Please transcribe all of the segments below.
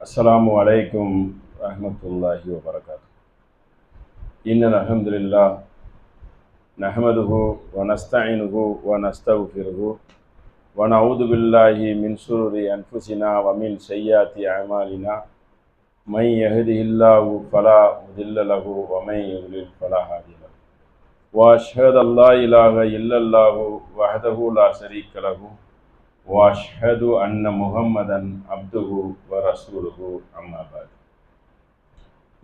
السلام عليكم ورحمة الله وبركاته. إن الحمد لله نحمده ونستعينه ونستغفره ونعوذ بالله من شرور أنفسنا ومن سيئات أعمالنا من يهده الله فلا مضل له ومن يضلل فلا هادي له وأشهد أن لا إله إلا الله وحده لا شريك له وأشهد أن محمدا عبده ورسوله أما بعد.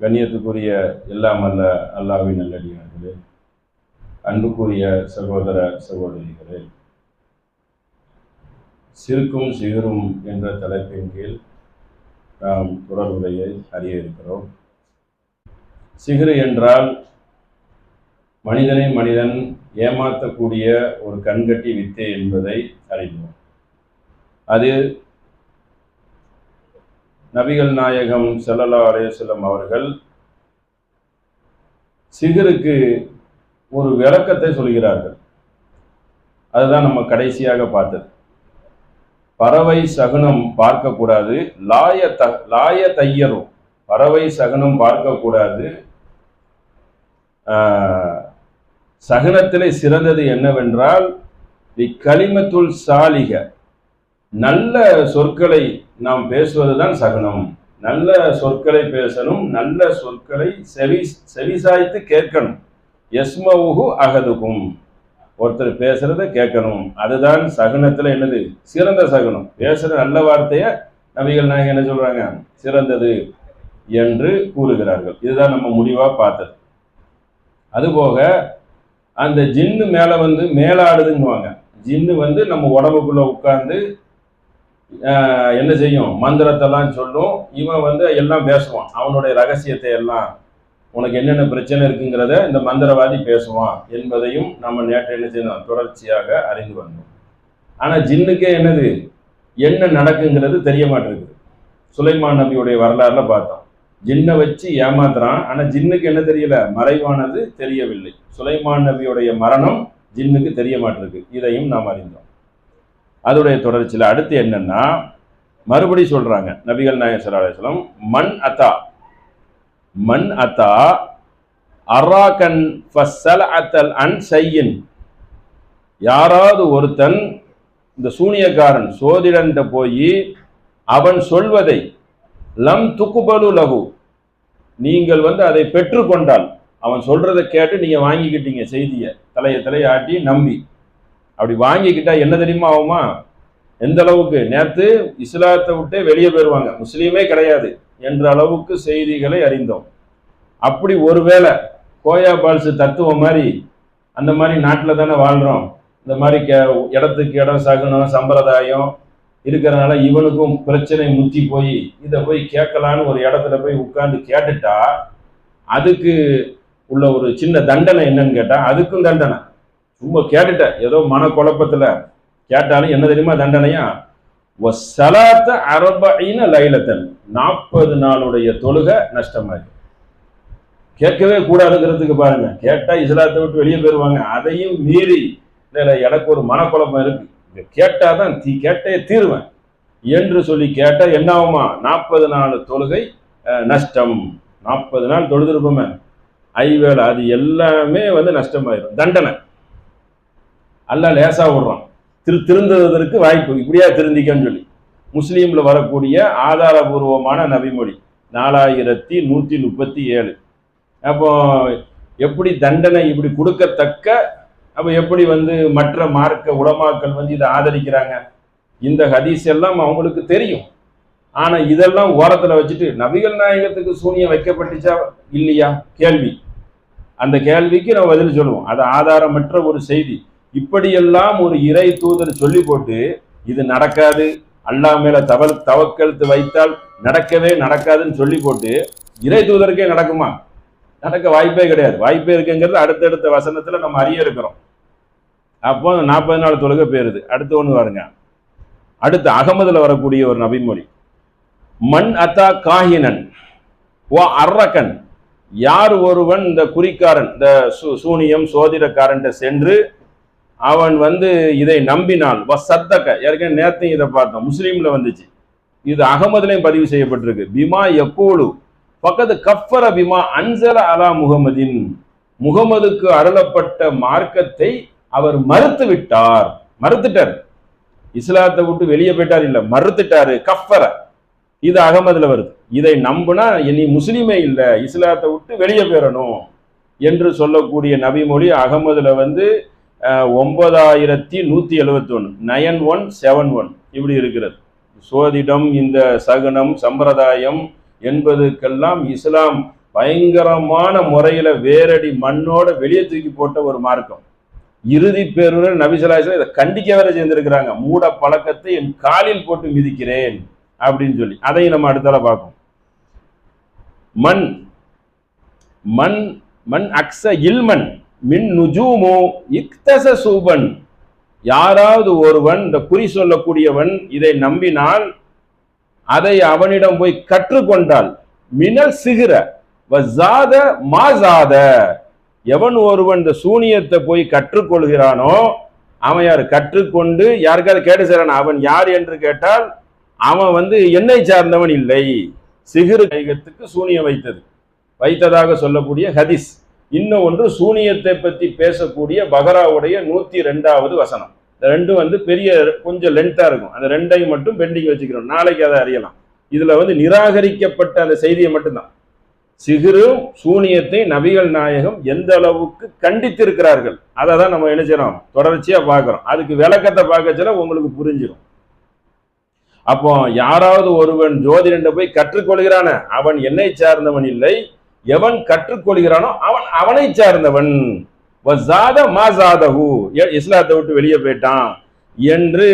கண்ணியத்துக்குரிய எல்லாம் அல்ல அல்லாஹ்வின் நல்லடியார்களே, அன்புக்குரிய சகோதர சகோதரிகளே, சிறுக்கும் சிகரும் என்ற தலைப்பின் கீழ் நாம் தொடர்புரையை அறிய இருக்கிறோம். சிகரு என்றால் மனிதன் ஏமாற்றக்கூடிய ஒரு கண்கட்டி வித்தை என்பதை அறிந்தோம். அது நபிகள் நாயகம் ஸல்லல்லாஹு அலைஹி வஸல்லம் அவர்கள் சிகருக்கு ஒரு விளக்கத்தை சொல்கிறார்கள். அதுதான் நம்ம கடைசியாக பார்த்தது. பறவை சகுனம் பார்க்கக்கூடாது, லாய தையரும், பறவை சகுனம் பார்க்கக்கூடாது. சகுனத்திலே சிறந்தது என்னவென்றால் கலிமத்துல் சாலிக, நல்ல சொற்களை நாம் பேசுவதுதான் சகுனம். நல்ல சொற்களை பேசணும், நல்ல சொற்களை செவிசாய்த்து கேட்கணும். யஸ்மவுஹு அகதுகும், ஒருத்தர் பேசுறத கேட்கணும். அதுதான் சகுனத்துல என்னது சிறந்த சகுனம். பேசுற நல்ல வார்த்தைய நபிகள் நாயகம் என்ன சொல்றாங்க, சிறந்தது என்று கூறுகிறார்கள். இதுதான் நம்ம முடிவா பார்த்தது. அதுபோக அந்த ஜின்னு மேல மேலாடுதுங்குவாங்க. ஜின்னு நம்ம உடம்புக்குள்ள உட்கார்ந்து என்ன செய்யும், மந்திரத்தெல்லாம் சொல்லும். இவன் எல்லாம் பேசுவான், அவனுடைய ரகசியத்தை எல்லாம், உனக்கு என்னென்ன பிரச்சனை இருக்குங்கிறத இந்த மந்திரவாதி பேசுவான் என்பதையும் நம்ம நேற்று என்ன செய்யணும், தொடர்ச்சியாக அறிந்து வந்தோம். ஆனால் ஜின்னுக்கே என்ன நடக்குங்கிறது தெரிய மாட்டேங்குது. சுலைமான் நபியுடைய வரலாறுல பார்த்தோம். ஜின்னை வச்சு ஏமாத்துறான், ஆனால் ஜின்னுக்கு என்ன தெரியல, மறைவானது தெரியவில்லை. சுலைமான் நபியுடைய மரணம் ஜின்னுக்கு தெரிய மாட்டேங்குது. இதையும் நாம் அறிந்தோம். அதோடைய தொடர்ச்சியில் அடுத்து என்னன்னா, மறுபடி சொல்றாங்க நபிகள் நாயகம் ஸல்லல்லாஹு அலைஹி வஸல்லம், மன் அத்தா அராகன் ஃபஸலஅத்தல் அன் ஷையின், யாராவது ஒருத்தன் இந்த சூனியக்காரன் சோதிடன்ட்ட போய் அவன் சொல்வதை லம் துக்குபலு லகு, நீங்கள் அதை பெற்றுக்கொண்டால், அவன் சொல்றதை கேட்டு நீங்க வாங்கிக்கிட்டீங்க, செய்தியை தலையை ஆட்டி நம்பி அப்படி வாங்கிக்கிட்டா என்ன தெரியுமா ஆகுமா, எந்த அளவுக்கு, நேற்று இஸ்லாத்தை விட்டே வெளியே போயிடுவாங்க, முஸ்லீமே கிடையாது என்ற அளவுக்கு செய்திகளை அறிந்தோம். அப்படி ஒருவேளை கோயா பால்ஸ் தத்துவம் மாதிரி அந்த மாதிரி நாட்டில் தானே வாழ்கிறோம், இந்த மாதிரி இடத்துக்கு இடம் சகுனம் சம்பிரதாயம் இருக்கிறதுனால இவனுக்கும் பிரச்சனை முத்தி போய் இதை போய் கேட்கலான்னு ஒரு இடத்துல போய் உட்கார்ந்து கேட்டுட்டா அதுக்கு உள்ள ஒரு சின்ன தண்டனை என்னன்னு கேட்டால், அதுக்கும் தண்டனை. சும்மா கேட்டுட்ட ஏதோ மன குழப்பத்துல கேட்டாலும் என்ன தெரியுமா தண்டனையா, வஸ்ஸலாத்த அர்பஈன லைலத்தன், 40 நாளுடைய தொழுகை நஷ்டமாயி. கேட்கவே கூடாதுங்கிறதுக்கு பாருங்க, கேட்டா இஸ்லாத்தை விட்டு வெளியே போயிருவாங்க. அதையும் மீறி இல்லை எனக்கு ஒரு மனக்குழப்பம் இருக்கு, இதை கேட்டாதான் கேட்டே தீருவேன் என்று சொல்லி கேட்டா என்ன ஆகுமா, 40 நாள் தொழுகை நஷ்டம். 40 நாள் தொழுதுருப்போமே ஐவேளை, அது எல்லாமே நஷ்டமாயிரும். தண்டனை அல்லாஹ் லேசா விடுறான், திருந்துவதற்கு வாய்ப்பு, இப்படியா திருந்திக்கன்னு சொல்லி. முஸ்லீம்ல வரக்கூடிய ஆதாரபூர்வமான நபிமொழி 4137. அப்போ எப்படி தண்டனை இப்படி கொடுக்கத்தக்க, அப்போ எப்படி மற்ற மார்க்க உலமாக்கள் இதை ஆதரிக்கிறாங்க. இந்த ஹதீஸ் எல்லாம் அவங்களுக்கு தெரியும். ஆனா இதெல்லாம் ஓரத்துல வச்சுட்டு நபிகள் நாயகத்துக்கு சூனியம் வைக்கப்பட்டுச்சா இல்லையா கேள்வி, அந்த கேள்விக்கு நம்ம பதில் சொல்லுவோம். அது ஆதாரமற்ற ஒரு செய்தி. இப்படியெல்லாம் ஒரு இறை தூதர் சொல்லி போட்டு இது நடக்காது, அல்லாஹ் மேல தவக்கல்த்து வைத்தால் நடக்கவே நடக்காதுன்னு சொல்லி போட்டு இறை தூதருக்கே நடக்குமா, நடக்க வாய்ப்பே கிடையாது. வாய்ப்பே இருக்குங்கிறது அடுத்தடுத்த வசனத்துல நம்ம அறிய இருக்கிறோம். அப்போ 40 நாள் தொழுகை பேருது. அடுத்து ஒண்ணு பாருங்க, அடுத்து அகமதுல வரக்கூடிய ஒரு நபிமொழி, மன் அத்தா காஹினன் ஓ அர்ரகன், யார் ஒருவன் இந்த குறிக்காரன் இந்த சூனியம் சோதிடக்காரன் சென்று அவன் இதை நம்பினான், ஏற்கனவே நேரத்தையும் இதை பார்த்தோம், முஸ்லீம்ல வந்துச்சு. இது அகமதுலையும் பதிவு செய்யப்பட்டிருக்கு. பிமா யக்கூலு பக்கத்து கஃபர பிமா அன்சல அலா முகமதின், முகமதுக்கு அருளப்பட்ட மார்க்கத்தை அவர் மறுத்து விட்டார், மறுத்துட்டார். இஸ்லாத்தை விட்டு வெளியே போயிட்டார் இல்ல, மறுத்துட்டாரு. கஃபர இது அகமதுல வருது. இதை நம்புனா நீ முஸ்லீமே இல்லை, இஸ்லாத்தை விட்டு வெளியே போயிடணும் என்று சொல்லக்கூடிய நபிமொழி அகமதுல வந்து 9171 9171 இப்படி இருக்கிறது. சோதிடம், இந்த சகுனம், சம்பிரதாயம் என்பதுக்கெல்லாம் இஸ்லாம் பயங்கரமான முறையில வேரடி மண்ணோட வெளியே தூக்கி போட்ட ஒரு மார்க்கம். இறுதி பேருடன் நபி ஸல்லல்லாஹு அலைஹி வஸல்லம் இதை கண்டிக்க வேற சேர்ந்திருக்கிறாங்க. மூட பழக்கத்தை என் காலில் போட்டு மிதிக்கிறேன் அப்படின்னு சொல்லி. அதையும் நம்ம அடுத்தால பார்ப்போம். மண் மண் மண் அக்ஸ இல்மன் மின் நுஜூமு இக்தஸ சூபன், யாராவது ஒருவன், இந்த குறி சொல்லக்கூடியவன், இதை நம்பினால், அதை அவனிடம் போய் கற்றுக்கொண்டால், மினல் சிகிர வஸாத மாசாத, எவன் ஒருவன் இந்த சூனியத்தை போய் கற்றுக்கொள்கிறானோ அவன் யார், கற்றுக்கொண்டு யாருக்காவது கேட்டு செய்றான், அவன் யார் என்று கேட்டால் அவன் வந்து என்னை சார்ந்தவன் இல்லை. சிகிரு கைகத்துக்கு சூனியம் வைத்ததாக சொல்லக்கூடிய ஹதீஸ். இன்னும் ஒன்று சூனியத்தை பற்றி பேசக்கூடிய பகராவுடைய 102வது வசனம். இந்த ரெண்டும் வந்து பெரிய கொஞ்சம் லென்த்தா இருக்கும். அந்த ரெண்டையும் மட்டும் பெண்டிங் வச்சுக்கிறோம், நாளைக்கு அதை அறியலாம். இதுல வந்து நிராகரிக்கப்பட்ட அந்த செய்தியை மட்டும்தான். சிகிரு சூனியத்தை நபிகள் நாயகம் எந்த அளவுக்கு கண்டித்திருக்கிறார்கள் அதை தான் நம்ம என்ன செய்யறோம், தொடர்ச்சியா பார்க்கிறோம். அதுக்கு விளக்கத்தை பார்க்கச்சல உங்களுக்கு புரிஞ்சிடும். அப்போ யாராவது ஒருவன் ஜோதிடன்ட்ட போய் கற்றுக்கொள்கிறான அவன் என்னை சார்ந்தவன் இல்லை, எவன் கற்றுக்கொள்கிறானோ அவன் அவனை சார்ந்தவன். இஸ்லாத்தை விட்டு வெளியே போயிட்டான் என்று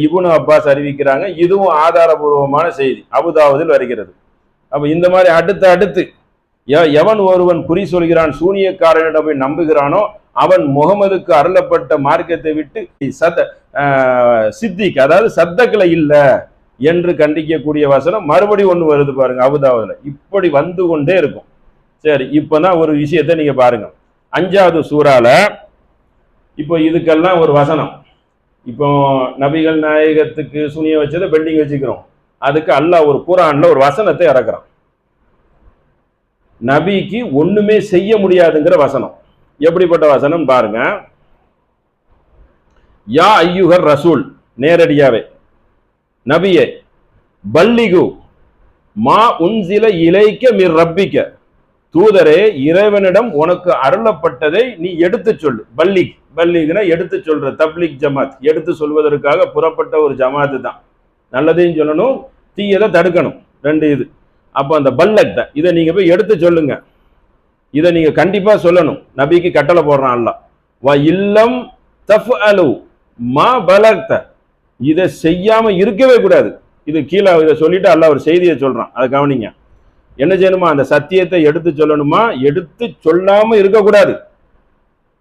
இப்னு அப்பாஸ் அறிவிக்கிறாங்க. இதுவும் ஆதாரபூர்வமான செய்தி, அபுதாவுதில் வருகிறது. அப்ப இந்த மாதிரி அடுத்து எவன் ஒருவன் குறி சொல்கிறான், சூனியக்காரனிடம் போய் நம்புகிறானோ அவன் முகமதுக்கு அருளப்பட்ட மார்க்கத்தை விட்டு சித்திக், அதாவது சத்தக்களை இல்ல என்று கண்டிக்கக்கூடிய வசனம் மறுபடி ஒண்ணு வருது பாருங்க அபுதாவுல. இப்படி வந்து கொண்டே இருக்கும். சரி, இப்பதான் ஒரு விஷயத்தை நீங்க பாருங்க. 5வது சூறால இப்போ இதுக்கெல்லாம் ஒரு வசனம். இப்போ நபிகள் நாயகத்துக்கு சூனிய வச்சதை பெண்டிங் வச்சுக்கிறோம். அதுக்கு அல்லாஹ் ஒரு குர்ஆன்ல ஒரு வசனத்தை இறக்குறான். நபிக்கு ஒண்ணுமே செய்ய முடியாதுங்கிற வசனம். எப்படிப்பட்ட வசனம் பாருங்க. யா ஐயுகர் ரசூல், நேரடியாவே நபியே, பல்லிகு மா உன்சில இலைக்க மிர் ரப்பிக்க, தூதரே இறைவனிடம் உனக்கு அருளப்பட்டதை நீ எடுத்து சொல்லு. பல்லிக்னா எடுத்து சொல்ற, தப்லிக் ஜமாத், எடுத்து சொல்வதற்காக புறப்பட்ட ஒரு ஜமாத்து தான். நல்லதையும் சொல்லணும், தீயதை தடுக்கணும், ரெண்டு இது. அப்போ அந்த பல்லக் தான், இதை நீங்க போய் எடுத்து சொல்லுங்க, இதை நீங்க கண்டிப்பா சொல்லணும். நபிக்கு கட்டளை போடுறான் அல்லாஹ். வ இல்லம் தஃஅலு மா பலக்த, இதை செய்யாம இருக்கவே கூடாது. இது கீழே இதை சொல்லிட்டு அல்லாஹ் ஒரு செய்தியை சொல்றான், அதை கவனிங்க. என்ன செய்யணுமா, அந்த சத்தியத்தை எடுத்து சொல்லணுமா, எடுத்து சொல்லாம இருக்கக்கூடாது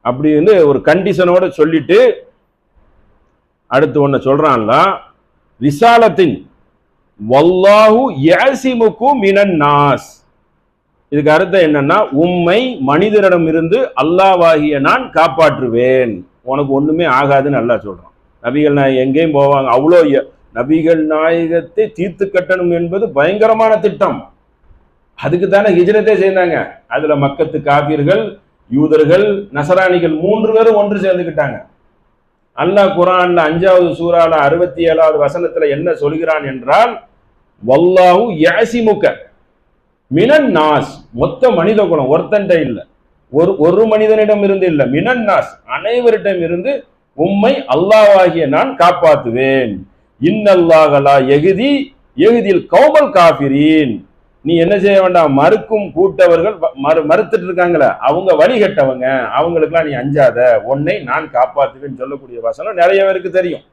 அப்படின்னு ஒரு கண்டிஷனோட சொல்லிட்டு அடுத்து ஒன்னு சொல்றான்ல, ரிசாலத்தின் வல்லாஹு யஸிமுகு மினன் நாஸ். இதுக்கு அர்த்தம் என்னன்னா, உம்மை மனிதரிடம் இருந்து அல்லாஹ்வாகிய நான் காப்பாற்றுவேன், உனக்கு ஒண்ணுமே ஆகாதுன்னு அல்லாஹ் சொல்றான். நபிகள் நாயகம் எங்கேயும் போவாங்க, அவ்வளோ நபிகள் நாயகத்தை தீர்த்து கட்டணும் என்பது பயங்கரமான திட்டம். அதுக்கு தானே ஹிஜ்ரத்தே செய்தாங்க. அதுல மக்கத்து காபிர்கள், யூதர்கள், நசராணிகள் 3 பேரும் ஒன்று சேர்ந்துக்கிட்டாங்க. அல்லாஹ் குர்ஆன்ல 5வது சூறால 67வது வசனத்துல என்ன சொல்கிறான் என்றால், வல்லாஹு யஸிமுக மினன் நாஸ், மொத்த மனித குலம், ஒருத்தன்ட இல்ல, ஒரு மனிதனிடம் இருந்து இல்ல, மினன் நாஸ் அனைவரிடம் இருந்து உம்மை அல்லாஹ்வாகிய நான் காப்பாற்றுவேன். இன்னல்லாஹ லா யஹ்தில் கௌமல் காஃபிரீன், நீ என்ன செய்ய வேண்டாம், மறுக்கும் கூட்டவர்கள் மறுத்துட்டு இருக்காங்களே அவங்க வழிகட்டவங்க, அவங்களுக்குலாம் நீ அஞ்சாத, உன்னை நான் காப்பாற்றுவேன்னு சொல்லக்கூடிய வசனம் நிறைய பேருக்கு தெரியும்.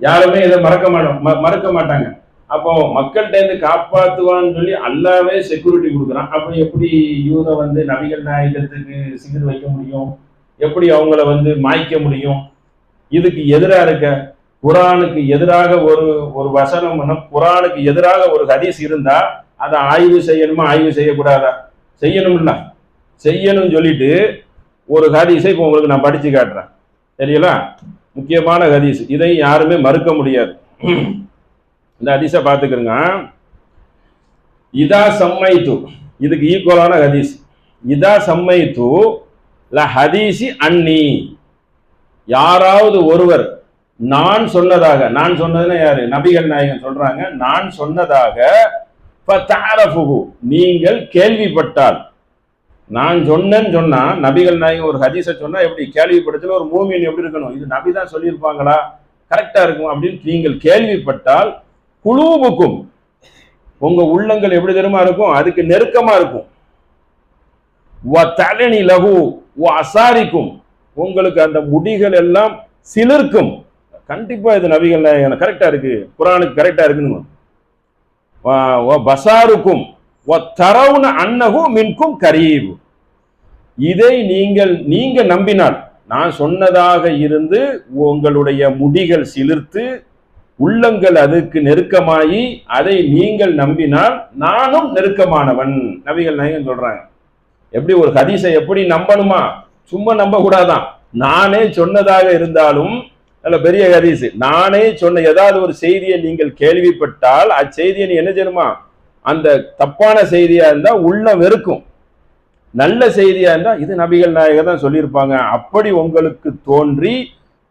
யாருமே இதை மறக்க மாட்டாங்க. அப்போ மக்கள்கிட்ட இருந்து காப்பாற்றுவான்னு சொல்லி அல்லாவே செக்யூரிட்டி கொடுக்குறான். அப்ப எப்படி யூத வந்து நபிகள் நாயகத்துக்கு சிகிர் வைக்க முடியும், எப்படி அவங்கள வந்து மாய்க்க முடியும்? இதுக்கு எதிராக இருக்க குர்ஆனுக்கு எதிராக ஒரு வசனம், குர்ஆனுக்கு எதிராக ஒரு ஹதீஸ் இருந்தா அதை ஆய்வு செய்யணுமா, ஆய்வு செய்யக்கூடாதா? செய்யணும்ல, செய்யணும்னு சொல்லிட்டு ஒரு ஹதீஸை இப்போ உங்களுக்கு நான் படிச்சு காட்டுறேன், தெரியல, முக்கியமான ஹதீஸ், இதை யாருமே மறுக்க முடியாது. இந்த ஹதீஸை பார்த்துக்கிறங்க. இதா சம்மைத்து, இதுக்கு ஈக்குவலான ஹதீஸ். இதா சம்மைத்து ல ஹதீசி அன்னி, யாராவது ஒருவர் நான் சொன்னதாக, நான் சொன்னதுன்னா யாரு? நபிகள் நாயகம் சொல்றாங்க, நான் சொன்னதாக நீங்கள் கேள்விப்பட்டால். நான் சொன்னேன்னு சொன்னா, நபிகள் நாயகம் ஒரு ஹதீஸை சொன்னா எப்படி கேள்விப்பட்டதுல ஒரு மூமின் எப்படி இருக்கணும், இது நபி தான் சொல்லியிருப்பாங்களா, கரெக்டா இருக்கும் அப்படின்னு நீங்கள் கேள்விப்பட்டால், குலூபுக்கும், உங்க உள்ளங்கள் எப்படி தெரியுமா இருக்கும், அதுக்கு நெருக்கமா இருக்கும். லகு அசாரிக்கும், உங்களுக்கு அந்த முடிகள் எல்லாம் சிலிர்க்கும். கண்டிப்பா இது நபிகள் நாயகம் கரெக்டா இருக்கு, குர்ஆனுக்கு கரெக்டா இருக்குன்னு. பசாருக்கும் தரவுன அன்னகு மின்கும் கரீப், இதை நீங்க நம்பினால், நான் சொன்னதாக இருந்து உங்களுடைய முடிகள் சிலிர்த்து உள்ளங்கள் அதுக்கு நெருக்கமாயி அதை நீங்கள் நம்பினால் நானும் நெருக்கமானவன். நபிகள் நாயகம் சொல்றாங்க. எப்படி ஒரு ஹதீஸை எப்படி நம்பணுமா, சும்மா நம்ப கூடாதான். நானே சொன்னதாக இருந்தாலும், நல்ல பெரிய ஹதீஸ், நானே சொன்ன ஏதாவது ஒரு செய்தியை நீங்கள் கேள்விப்பட்டால் அச்செய்தியை நீ என்ன செய்யணுமா, அந்த தப்பான செய்தியா இருந்தா உள்ள வெறுக்கும், நல்ல செய்தியா இருந்தா இது நபிகள் நாயகம் தான் சொல்லியிருப்பாங்க அப்படி உங்களுக்கு தோன்றி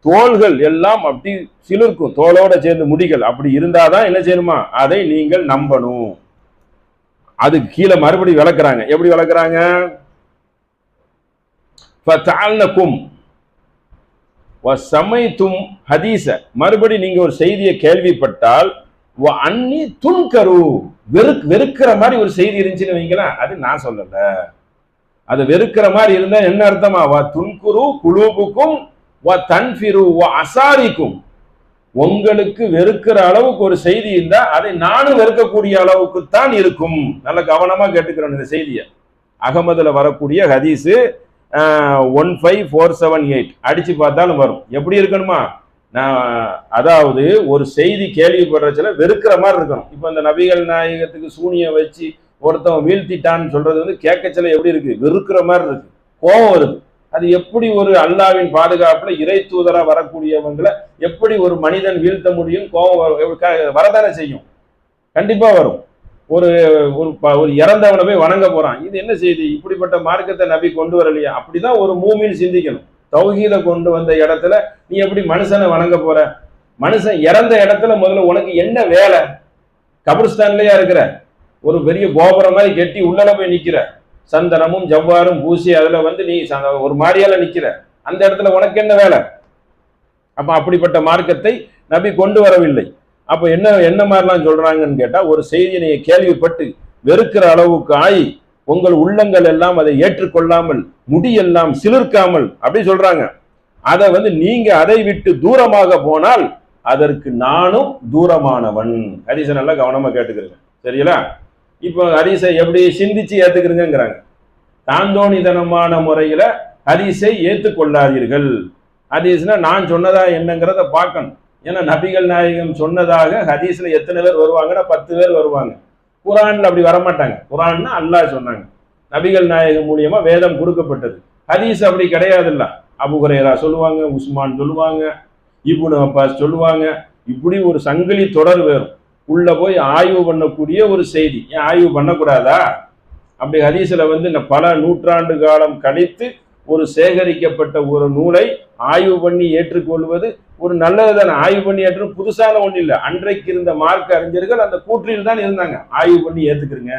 தோள்கள் எல்லாம் அப்படி சிலிர்க்கும், தோளோட சேர்ந்து முடிகள் அப்படி இருந்தாதான் என்ன செய்யணுமா, அதை நீங்கள் நம்பணும். அதுக்கு கீழே மறுபடி விளக்குறாங்க. எப்படி விளக்குறாங்க? ஹதீஸ, மறுபடி நீங்க ஒரு செய்தியை கேள்விப்பட்டால் அன்னி துன்கரு, வெறுக்கிற மாதிரி ஒரு செய்தி இருந்துச்சுன்னு வைங்களேன், அது நான் சொல்லல. அது வெறுக்கிற மாதிரி இருந்தா என்ன அர்த்தமா, துன்குரு குலூபுக்கும் தன்ஃபிரு அசாரிக்கும், உங்களுக்கு வெறுக்கிற அளவுக்கு ஒரு செய்தி இருந்தா அதை நானும் வெறுக்கக்கூடிய அளவுக்கு தான் இருக்கும். நல்ல கவனமா கேட்டுக்கிறோம் இந்த செய்தியை. அகமதுல வரக்கூடிய ஹதீஸ் 15478 அடிச்சு பார்த்தாலும் வரும். எப்படி இருக்கணுமா, அதாவது ஒரு செய்தி கேள்விப்படுறதுல வெறுக்கிற மாதிரி இருக்கணும். இப்ப இந்த நபிகள் நாயகத்துக்கு சூனிய வச்சு ஒருத்தவன் வீழ்த்திட்டான்னு சொல்றது வந்து கேட்கச்சல எப்படி இருக்கு, வெறுக்கிற மாதிரி இருக்கு, கோபம் வருது. அது எப்படி ஒரு அல்லாவின் பாதுகாப்புல இறை தூதரா வரக்கூடியவங்களை எப்படி ஒரு மனிதன் வீழ்த்த முடியும்? கோபம் வரதானே செய்யும், கண்டிப்பா வரும். ஒரு ஒரு இறந்தவனை போய் வணங்க போறான், இது என்ன செய்தி, இப்படிப்பட்ட மார்க்கத்தை நபி கொண்டு வரலையா? அப்படிதான் ஒரு மூமின் சிந்திக்கணும். தௌஹீத கொண்டு வந்த இடத்துல நீ எப்படி மனுஷனை வணங்க போற? மனுஷன் இறந்த இடத்துல முதல்ல உனக்கு என்ன வேலை? கபிரிஸ்தான்லயா இருக்கிற, ஒரு பெரிய கோபுரம் மாதிரி கெட்டி உள்ளல போய் நிக்கிற, சந்தனமும் ஜவ்வாரும் பூசி அதுல வந்து நீ ஒரு மாரியால நிக்கிற, அந்த இடத்துல உனக்கு என்ன வேலை? அப்ப அப்படிப்பட்ட மார்க்கத்தை நபி கொண்டு வரவில்லை. அப்ப என்ன மாதிரிலாம் சொல்றாங்கன்னு கேட்டா, ஒரு செய்தியை நீங்க கேள்விப்பட்டு வெறுக்கிற அளவுக்கு ஆகி உங்கள் உள்ளங்கள் எல்லாம் அதை ஏற்றுக்கொள்ளாமல் முடியெல்லாம் சிலிர்க்காமல் அப்படி சொல்றாங்க. அதை வந்து நீங்க அதை விட்டு தூரமாக போனால் அதற்கு நானும் தூரமானவன். ஹதீஸை நல்லா கவனமா கேட்டுக்கிறேன், சரிங்களா? இப்போ ஹதீஸை எப்படி சிந்திச்சு ஏத்துக்கிறீங்கிறாங்க. தாந்தோணிதனமான முறையில ஹதீஸை ஏற்றுக்கொள்ளாதீர்கள். ஹதீஸ்னா நான் சொன்னதா என்னங்கிறத பார்க்கணும். ஏன்னா நபிகள் நாயகம் சொன்னதாக ஹதீஸ்ல எத்தனை பேர் வருவாங்கன்னா 10 பேர் வருவாங்க. குர்ஆன்ல அப்படி வரமாட்டாங்க. குர்ஆன்னா அல்லாஹ் சொன்னாங்க, நபிகள் நாயகம் மூலியமா வேதம் கொடுக்கப்பட்டது. ஹதீஸ் அப்படி கிடையாதுல்ல. அபூ ஹுரைரா சொல்லுவாங்க, உஸ்மான் சொல்லுவாங்க, இப்னு அப்பாஸ் சொல்லுவாங்க. இப்படி ஒரு சங்கிலி தொடர் வேறும். உள்ள போய் ஆய்வு பண்ணக்கூடிய ஒரு செய்தி. ஏன் ஆய்வு பண்ணக்கூடாதா? அப்படி ஹதீஸ்ல வந்து பல நூற்றாண்டு காலம் கழித்து ஒரு சேகரிக்கப்பட்ட ஒரு நூலை ஆய்வு பண்ணி ஏற்றுக்கொள்வது ஒரு நல்லதுதானே. ஆய்வு பண்ணி ஏற்று புதுசான ஒண்ணு இல்லை. அன்றைக்கு இருந்த மார்க்க அறிஞர்கள் அந்த கூற்றில் தான் இருந்தாங்க. ஆய்வு பண்ணி ஏத்துக்கிறீங்க.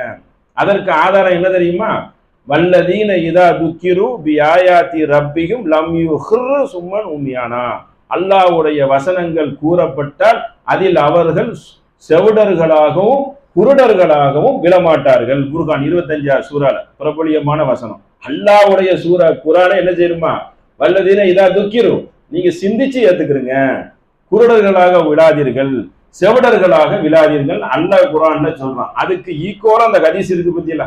அதற்கு ஆதாரம் என்ன தெரியுமா? வல்லதீன இதா துக்கிரு பி ஆயாத்தி ரப்பியும் லம் யுஹ்ரு சும்மன் உம்யானா, அல்லாஹ்வுடைய வசனங்கள் கூறப்பட்டால் அதில் அவர்கள் செவிடர்களாகவும் குருடர்களாகவும் விழமாட்டார்கள். குர்ஆன் 25 சூறால பிரபலியமான வசனம். அல்லாஹ்வுடைய சூரா குர்ஆனை என்ன செய்யுமா? வல்லதீன இதா துக்கிரு, நீங்க சிந்திச்சு ஏத்துக்கிறீங்க. குருடர்களாக விழாதீர்கள், செவிடர்களாக விழாதீர்கள், அல்லாஹ் குர்ஆன்ல சொல்றான். அதுக்கு ஈக்குவலா அந்த ஹதீஸ் இருக்கு பத்தியில.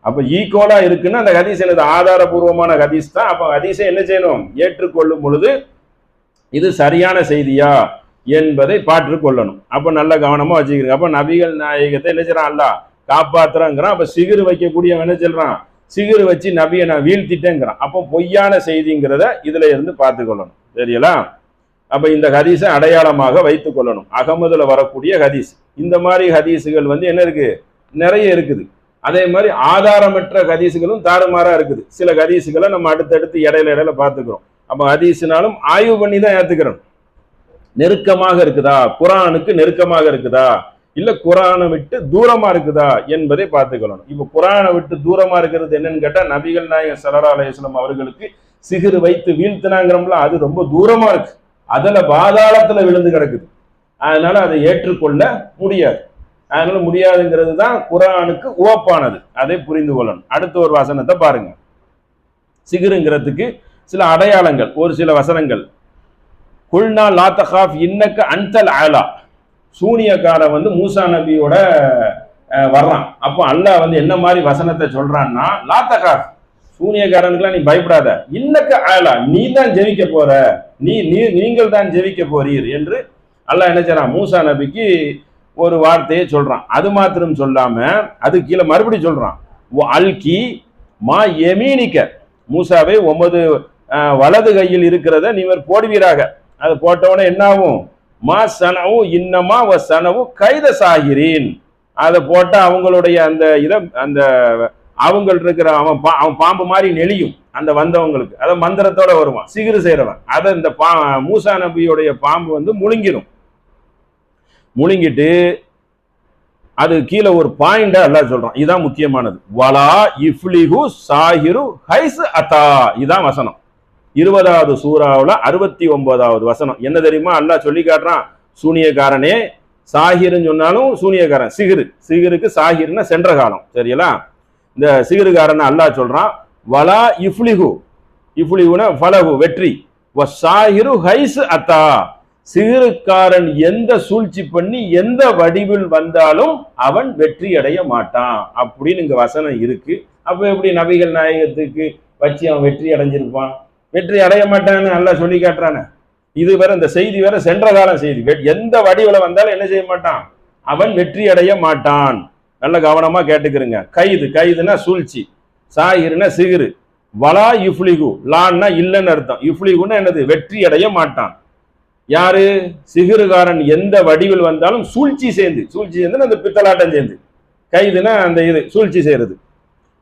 அப்ப ஈக்குவலா இருக்குன்னா அந்த ஹதீஸ் எனது ஆதாரபூர்வமான ஹதீஸ் தான். அப்ப ஹதீஸை என்ன செய்யணும்? ஏற்றுக்கொள்ளும் பொழுது இது சரியான செய்தியா என்பதை பார்த்து கொள்ளணும். அப்ப நல்ல கவனமா வச்சுக்கிறீங்க. அப்ப நபிகள் நாயகத்தை என்ன செய்யறான்? அல்லாஹ் காப்பாத்துறாங்கிறான். அப்ப சிகிர் வைக்கக்கூடிய என்ன சொல்றான்? சிகிர் வச்சு நபியை நான் வீழ்த்திட்டேங்கிறான். அப்போ பொய்யான செய்திங்கிறத இதுல இருந்து பார்த்து கொள்ளணும், சரிங்களா? அப்ப இந்த ஹதீஸை அடையாளமாக வைத்துக் கொள்ளணும். அகமதுல வரக்கூடிய ஹதீஸ். இந்த மாதிரி ஹதீஸுகள் வந்து என்ன இருக்கு, நிறைய இருக்குது. அதே மாதிரி ஆதாரமற்ற ஹதீஸுகளும் தாறுமாறா இருக்குது. சில ஹதீஸுகளை நம்ம அடுத்தடுத்து இடையில பார்த்துக்கிறோம். அப்ப ஹதீஸ்னாலும் ஆய்வு பண்ணி தான் ஏத்துக்கிறோம். நெருக்கமாக இருக்குதா, குரானுக்கு நெருக்கமாக இருக்குதா, இல்ல குரானை விட்டு தூரமா இருக்குதா என்பதை பார்த்துக்கணும். இப்ப குரானை விட்டு தூரமா இருக்கிறது என்னன்னு கேட்டா, நபிகள் நாயகம் ஸல்லல்லாஹு அலைஹி வஸல்லம் அவர்களுக்கு சிகிர் வைத்து வீழ்த்தினாங்கிறோம்ல, அது ரொம்ப தூரமா இருக்கு. அதுல பாதாளத்துல விழுந்து கிடக்குது. அதனால அதை ஏற்றுக்கொள்ள முடியாது. அதனால முடியாதுங்கிறது தான் குரானுக்கு உவப்பானது. அதை புரிந்து கொள்ளணும். அடுத்த ஒரு வசனத்தை பாருங்க. சிகிருங்கிறதுக்கு சில அடையாளங்கள், ஒரு சில வசனங்கள். குல்னா லா தகாஃப் இன்னக்க அன்தல் ஆலா. சூனியக்காரன் வந்து மூசா நபியோட வர்றான். அப்போ அல்லாஹ் வந்து என்ன மாதிரி வசனத்தை சொல்றான்னா, லா தகாஃப், சூனியக்காரனுக்குலாம் நீ பயப்படாத, இன்னக்க ஆலா, நீ தான் ஜெயிக்க போற, நீங்கள் தான் ஜெயிக்க போறீர் என்று அல்லாஹ் என்ன செய்றான், மூசா நபிக்கு ஒரு வார்த்தையை சொல்றான். அது மாத்திரம் சொல்லாம அது கீழே மறுபடி சொல்றான், அல்கி மா யமீனிக்க, மூசாவை உமது வலது கையில் இருக்கிறத நீவர் போடுவீராக. அது போட்டவன என்ன ஆகும், மா சனவு இன்னமா வ சனவு கைத சாகிரீன். அதை போட்ட அவங்களுடைய அந்த இதை, அந்த அவங்க இருக்கிற அவன் பாம்பு மாதிரி நெளியும் அந்த வந்தவங்களுக்கு. அதை மந்திரத்தோட வருவான் சிகிரு செய்யறவன். அதை இந்த மூசா நபியுடைய பாம்பு வந்து முழுங்கிடும். முழுங்கிட்டு அது கீழே ஒரு பாயிண்டா எல்லாம் சொல்றான். இதுதான் முக்கியமானது. வலா இஃப்லிஹு சாஹிரு ஹைஸ் அத்தா. இதான் வசனம் 20வது சூறாவுல 69வது வசனம். என்ன தெரியுமா, அல்லாஹ் சொல்லி காட்டுறான், சூனியக்காரனே, சாஹிருன்னு சொன்னாலும் சூனியக்காரன், சிகிருக்கு சாஹிர்னா சென்ற காலம், சரிங்களா? இந்த சிகிருக்காரன் அல்லாஹ் சொல்றான், வலா இஃப்லிஹு, இஃப்லிஹுனா ஃபலஹு வெற்றி, வ சாஹிரு ஹைஸ் அத்தா, சிகிருக்காரன் எந்த சூழ்ச்சி பண்ணி எந்த வடிவில் வந்தாலும் அவன் வெற்றி அடைய மாட்டான் அப்படின்னு இங்க வசனம் இருக்கு. அப்ப எப்படி நபிகள் நாயகத்துக்கு வச்சு அவன் வெற்றி அடைஞ்சிருப்பான்? வெற்றி அடைய மாட்டான்னு அல்லாஹ் சொல்லி காட்டுறானே. இது வேற, இந்த செய்தி வேற சென்ற காலம் செய்தி. எந்த வடிவில் வந்தாலும் என்ன செய்ய மாட்டான், அவன் வெற்றி அடைய மாட்டான். நல்ல கவனமா கேட்டுக்கிறங்க. கைதுனா சூழ்ச்சி, சாஹிர்னா சிகிரு, வலா யுஃப்லிகு, லான்னா இல்லைன்னு அர்த்தம், யுஃப்லிகுன்னா என்னது, வெற்றி அடைய மாட்டான். யாரு, சிகிருகாரன் எந்த வடிவில் வந்தாலும் சூழ்ச்சி சேர்ந்து அந்த பித்தலாட்டம் சேர்ந்து, கைதுனா அந்த இது சூழ்ச்சி செய்யறது,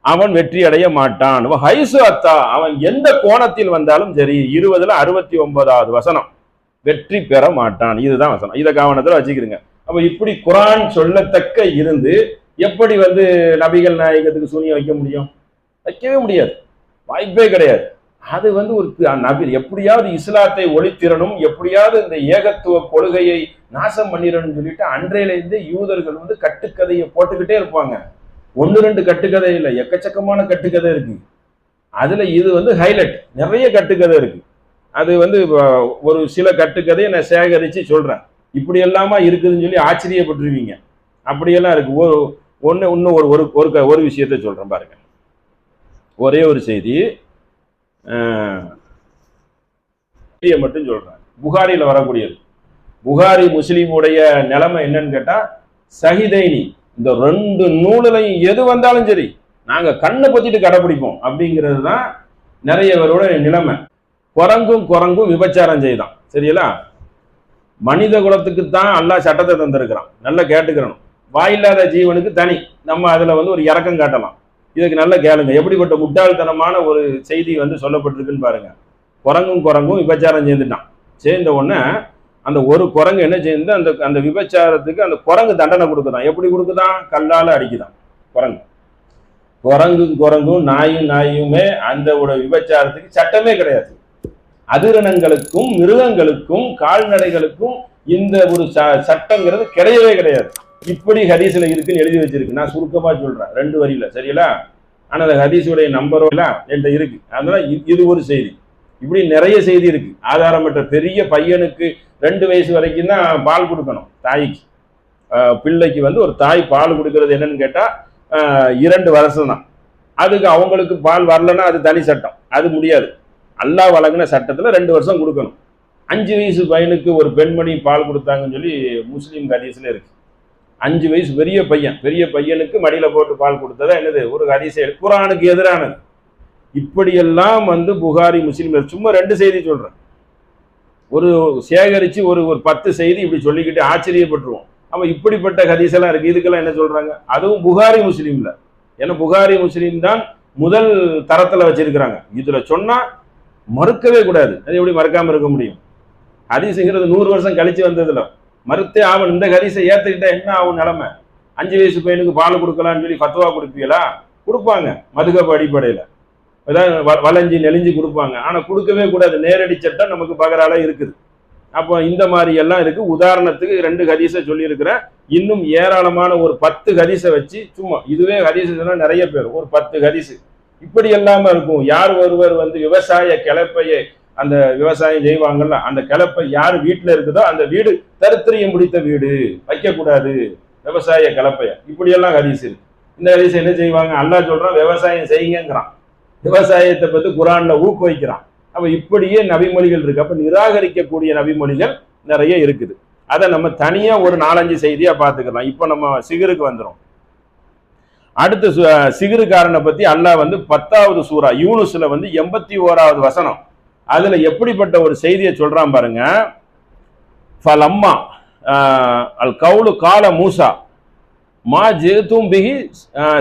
அவன் வெற்றி அடைய மாட்டான். ஹைசு அத்தா, அவன் எந்த கோணத்தில் வந்தாலும் சரி. 20ல 69வது வசனம், வெற்றி பெற மாட்டான். இதுதான் வசனம். இதை கவனத்தில் வச்சுக்கிறீங்க. அப்ப இப்படி குரான் சொல்லத்தக்க இருந்து எப்படி வந்து நபிகள் நாயகத்துக்கு சூனியம் வைக்க முடியும்? வைக்கவே முடியாது, வாய்ப்பே கிடையாது. அது வந்து ஒரு நபி எப்படியாவது இஸ்லாத்தை ஒளித்திரணும், எப்படியாவது இந்த ஏகத்துவ கொள்கையை நாசம் பண்ணிடணும்னு சொல்லிட்டு அன்றையிலிருந்து யூதர்கள் வந்து கட்டுக்கதையை போட்டுக்கிட்டே இருப்பாங்க. 1-2 கட்டுக்கதை இல்லை, எக்கச்சக்கமான கட்டுக்கதை இருக்கு. அதுல இது வந்து ஹைலைட். நிறைய கட்டுக்கதை இருக்கு. அது வந்து ஒரு சில கட்டுக்கதையை நான் சேகரிச்சு சொல்றேன். இப்படி எல்லாமா இருக்குதுன்னு சொல்லி ஆச்சரியப்பட்டுருவீங்க. அப்படியெல்லாம் இருக்கு. இன்னும் ஒரு விஷயத்த சொல்றேன் பாருங்க. ஒரே ஒரு செய்தி மட்டும் சொல்றேன். புகாரில வரக்கூடியது. புகாரி முஸ்லீமுடைய நிலைமை என்னன்னு கேட்டா, சஹிதைனி, இந்த 2 நூலையும் எது வந்தாலும் சரி நாங்க கண்ணை பத்திட்டு கடைபிடிப்போம் அப்படிங்கிறது தான் நிறைய பேரோட நிலைமை. குரங்கும் விபச்சாரம் செய்தான், சரிங்களா? மனித குலத்துக்கு தான் அல்லாஹ் சட்டத்தை தந்திருக்கிறான். நல்லா கேட்டுக்கிறணும். வாயில்லாத ஜீவனுக்கு தனி. நம்ம அதுல வந்து ஒரு இரக்கம் காட்டலாம். இதுக்கு நல்ல கேளுங்க, எப்படிப்பட்ட முட்டாள்தனமான ஒரு செய்தி வந்து சொல்லப்பட்டிருக்குன்னு பாருங்க. குரங்கும் விபச்சாரம் சேர்ந்துட்டான். சேர்ந்த உடனே அந்த ஒரு குரங்கு என்ன செய்யுது, அந்த விபச்சாரத்துக்கு அந்த குரங்கு தண்டனை கொடுக்குதான். எப்படி கொடுக்குதான்? கல்லால அடிக்குதான். குரங்கும் நாயுமே அந்த விபச்சாரத்துக்கு சட்டமே கிடையாது. அதிரணங்களுக்கும் மிருகங்களுக்கும் கால்நடைகளுக்கும் இந்த ஒரு சட்டங்கிறது கிடையவே கிடையாது. இப்படி ஹதீஸ்ல இருக்குன்னு எழுதி வச்சிருக்கு. நான் சுருக்கமா சொல்றேன் 2 வரியில, சரிங்களா? ஆனா அந்த ஹதீஸுடைய நம்பரோட என்கிட்ட இருக்கு. அதனால இது ஒரு செய்தி. இப்படி நிறைய செய்தி இருக்கு. ஆதாரமற்ற பெரிய பையனுக்கு 2 வயசு வரைக்கும் தான் பால் கொடுக்கணும் தாய்க்கு. பிள்ளைக்கு வந்து ஒரு தாய் பால் கொடுக்கறது என்னன்னு கேட்டா 2 வருஷம் தான். அதுக்கு அவங்களுக்கு பால் வரலன்னா அது தனி சட்டம், அது முடியாது. அல்லாஹ் வழங்கின சட்டத்துல 2 வருஷம் கொடுக்கணும். 5 வயசு பையனுக்கு ஒரு பெண்மணி பால் கொடுத்தாங்கன்னு சொல்லி முஸ்லீம் ஹதீஸ்ல இருக்கு. 5 வயசு பெரிய பையனுக்கு மடியில போட்டு பால் கொடுத்ததா என்னது ஒரு ஹதீஸ், குர்ஆனுக்கு எதிரானது. இப்படியெல்லாம் வந்து புகாரி முஸ்லீம், சும்மா 2 செய்தி சொல்றேன். ஒரு சேகரித்து ஒரு ஒரு 10 செய்தி இப்படி சொல்லிக்கிட்டு ஆச்சரியப்பட்டுருவோம். அப்போ இப்படிப்பட்ட ஹதீஸெல்லாம் இருக்குது. இதுக்கெல்லாம் என்ன சொல்கிறாங்க? அதுவும் புகாரி முஸ்லீமில். ஏன்னா புகாரி முஸ்லீம் தான் முதல் தரத்தில் வச்சிருக்கிறாங்க. இதில் சொன்னால் மறுக்கவே கூடாது. அது எப்படி மறுக்காமல் இருக்க முடியும்? ஹதீஸுங்கிறது 100 வருஷம் கழிச்சு வந்ததில் மறுத்தே ஆகணும். இந்த ஹதீஸை ஏற்றுக்கிட்டா என்ன ஆகும் நிலைமை? 5 வயசு பையனுக்கு பால் கொடுக்கலான்னு சொல்லி ஃபத்வா கொடுப்பீங்களா? கொடுப்பாங்க மதுகப் அடிப்படையில், ஏதாவது வளைஞ்சி நெளிஞ்சு கொடுப்பாங்க. ஆனால் கொடுக்கவே கூடாது. நேரடி சட்டம் நமக்கு பகரால இருக்குது. அப்போ இந்த மாதிரி எல்லாம் இருக்கு. உதாரணத்துக்கு 2 ஹதீஸை சொல்லியிருக்கிறேன். இன்னும் ஏராளமான ஒரு 10 ஹதீஸை வச்சு சும்மா இதுவே ஹதீஸ் சொன்னா நிறைய பேர் ஒரு 10 ஹதீஸ் இப்படி எல்லாம இருக்கும். யார் ஒருவர் வந்து விவசாய கிளப்பையை அந்த விவசாயம் செய்வாங்கல்ல, அந்த கிளப்பை யார் வீட்டில் இருக்குதோ அந்த வீடு தரித்திரியம் முடித்த வீடு, வைக்கக்கூடாது விவசாய கிளப்பைய. இப்படியெல்லாம் ஹதீஸ் இருக்கு. இந்த ஹதீஸ் என்ன செய்வாங்க? அல்லாஹ் சொல்றான் விவசாயம் செய்யுங்கிறான். விவசாயத்தை பற்றி குரான்ல ஊக்குவிக்கிறான். அப்ப இப்படியே நபிமொழிகள் இருக்கு. அப்ப நிராகரிக்கக்கூடிய நபிமொழிகள் நிறைய இருக்குது. அதை நம்ம தனியா ஒரு 4-5 செய்தியா பார்த்துக்கலாம். இப்ப நம்ம சிகருக்கு வந்துடும். அடுத்த சிகருக்காரனை பத்தி அல்லாஹ் வந்து 10வது சூரா யூனுஸ்ல வந்து 81வது வசனம், அதுல எப்படிப்பட்ட ஒரு செய்தியை சொல்றான் பாருங்க. ஃபலம்மா அல் கவுலு கால மூசா மா ஜேதும் பிஹி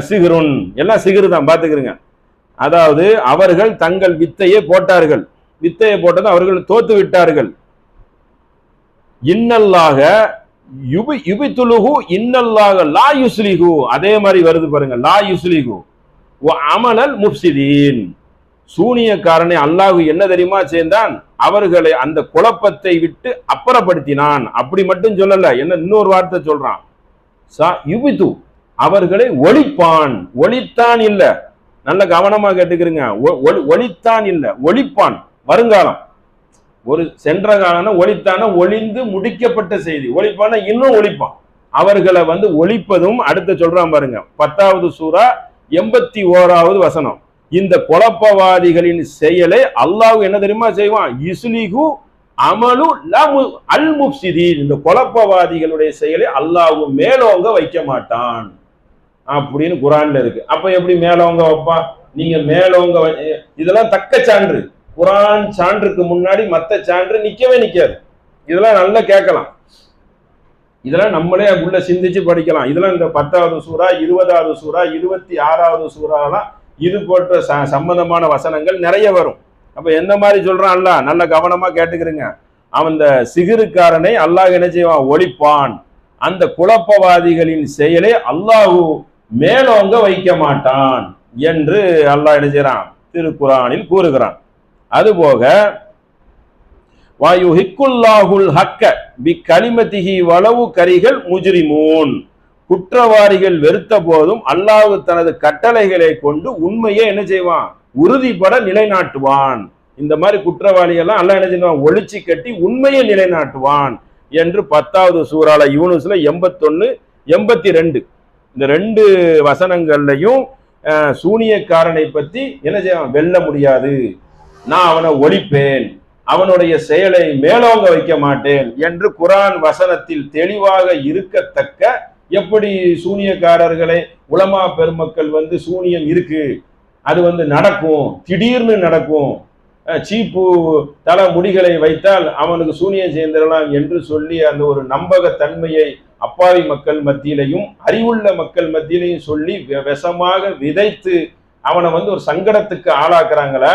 சிகருன், எல்லாம் சிகரு தான் பார்த்துக்கிறீங்க. அதாவது அவர்கள் தங்கள் வித்தையை போட்டார்கள். வித்தையை போட்டது அவர்கள் தோத்து விட்டார்கள். இன்னல்லாக யுபித்துலுஹு இன்னல்லாக லா யுஸ்லிஹு, அதே மாதிரி வருது பாருங்க, லா யுஸ்லிஹு வ அமலல் முஃப்ஸிதீன். சூனியக்காரனை அல்லாஹ் என்ன தெரியுமா செய்தான்? அவர்களை அந்த குழப்பத்தை விட்டு அப்புறப்படுத்தினான். அப்படி மட்டும் சொல்லல, என்ன இன்னொரு வார்த்தை சொல்றான், யுபித்து அவர்களை ஒழிப்பான். ஒழித்தான் இல்ல, நல்ல கவனமா கேட்டுக்கிறீங்க. ஒழித்தான் இல்ல, ஒழிப்பான். வருங்காலம். ஒரு சென்ற காலம் ஒழித்தான ஒளிந்து முடிக்கப்பட்ட செய்தி. ஒழிப்பான இன்னும் ஒழிப்பான். அவர்களை வந்து ஒழிப்பதும் அடுத்து சொல்றான் பாருங்க. 10வது சூரா 81வது வசனம். இந்த குழப்பவாதிகளின் செயலை அல்லாஹ் என்ன தெரியுமா செய்வான்? யுஸ்லிஹு அமலு அல் முஃப்ஸிதீன். இந்த குழப்பவாதிகளுடைய செயலை அல்லாஹ் மேலோங்க வைக்க மாட்டான் அப்படின்னு குரான்ல இருக்கு. அப்ப எப்படி மேலோங்க வைப்பா? நீங்க மேலோங்க இதெல்லாம் தக்க சான்று. குரான் சான்றுக்கு முன்னாடி மற்ற சான்று நிக்கவே நிக்காது. இதெல்லாம் நல்லா கேட்கலாம். இதெல்லாம் நம்மளே உள்ள சிந்திச்சு படிக்கலாம். இதெல்லாம் இந்த 10வது சூரா 20வது சூரா 26வது சூறாலாம் இது போன்ற சம்பந்தமான வசனங்கள் நிறைய வரும். அப்ப எந்த மாதிரி சொல்றான் அல்லாஹ்? நல்ல கவனமா கேட்டுக்கிறீங்க. அவன் இந்த சிகிருக்காரனை அல்லாஹ் என்ன செய்வான்? ஒழிப்பான். அந்த குழப்பவாதிகளின் செயலை அல்லாஹ் மேலோங்க வைக்க மாட்டான் என்று அல்லாஹ் என்ன செய்யறான்? திருக்குரானில் கூறுகிறான். அதுபோக வாயுஹிக்குல்லாஹுல் ஹக்க பி கலிமதிஹி வலவு கரிகள் முஜ்ரிமூன், குற்றவாளிகள் வெறுத்த போதும் அல்லாஹ் தனது கட்டளைகளை கொண்டு உண்மையை என்ன செய்வான்? உறுதிப்பட நிலைநாட்டுவான். இந்த மாதிரி குற்றவாளிகள்லாம் அல்லாஹ் என்ன செய்வான்? ஒளிச்சு கட்டி உண்மையை நிலைநாட்டுவான் என்று 10வது சூறால யூனுஸ்ல 81, 82 இந்த 2 வசனங்கள்லையும் சூனியக்காரனை பத்தி என்ன செய்வான்? வெல்ல முடியாது, நான் அவனை ஒழிப்பேன், அவனுடைய செயலை மேலோங்க வைக்க மாட்டேன் என்று குரான் வசனத்தில் தெளிவாக இருக்கத்தக்க, எப்படி சூனியக்காரர்களை உலமா பெருமக்கள் வந்து சூனியம் இருக்கு, அது வந்து நடக்கும், திடீர்னு நடக்கும், சீப்பு தலை முடிகளை வைத்தால் அவனுக்கு சூனியம் சேர்ந்திடலாம் என்று சொல்லி அந்த ஒரு நம்பகத்தன்மையை அப்பாவி மக்கள் மத்தியிலையும் அறிவுள்ள மக்கள் மத்தியிலையும் சொல்லி விஷமாக விதைத்து அவனை வந்து ஒரு சங்கடத்துக்கு ஆளாக்குறாங்களா?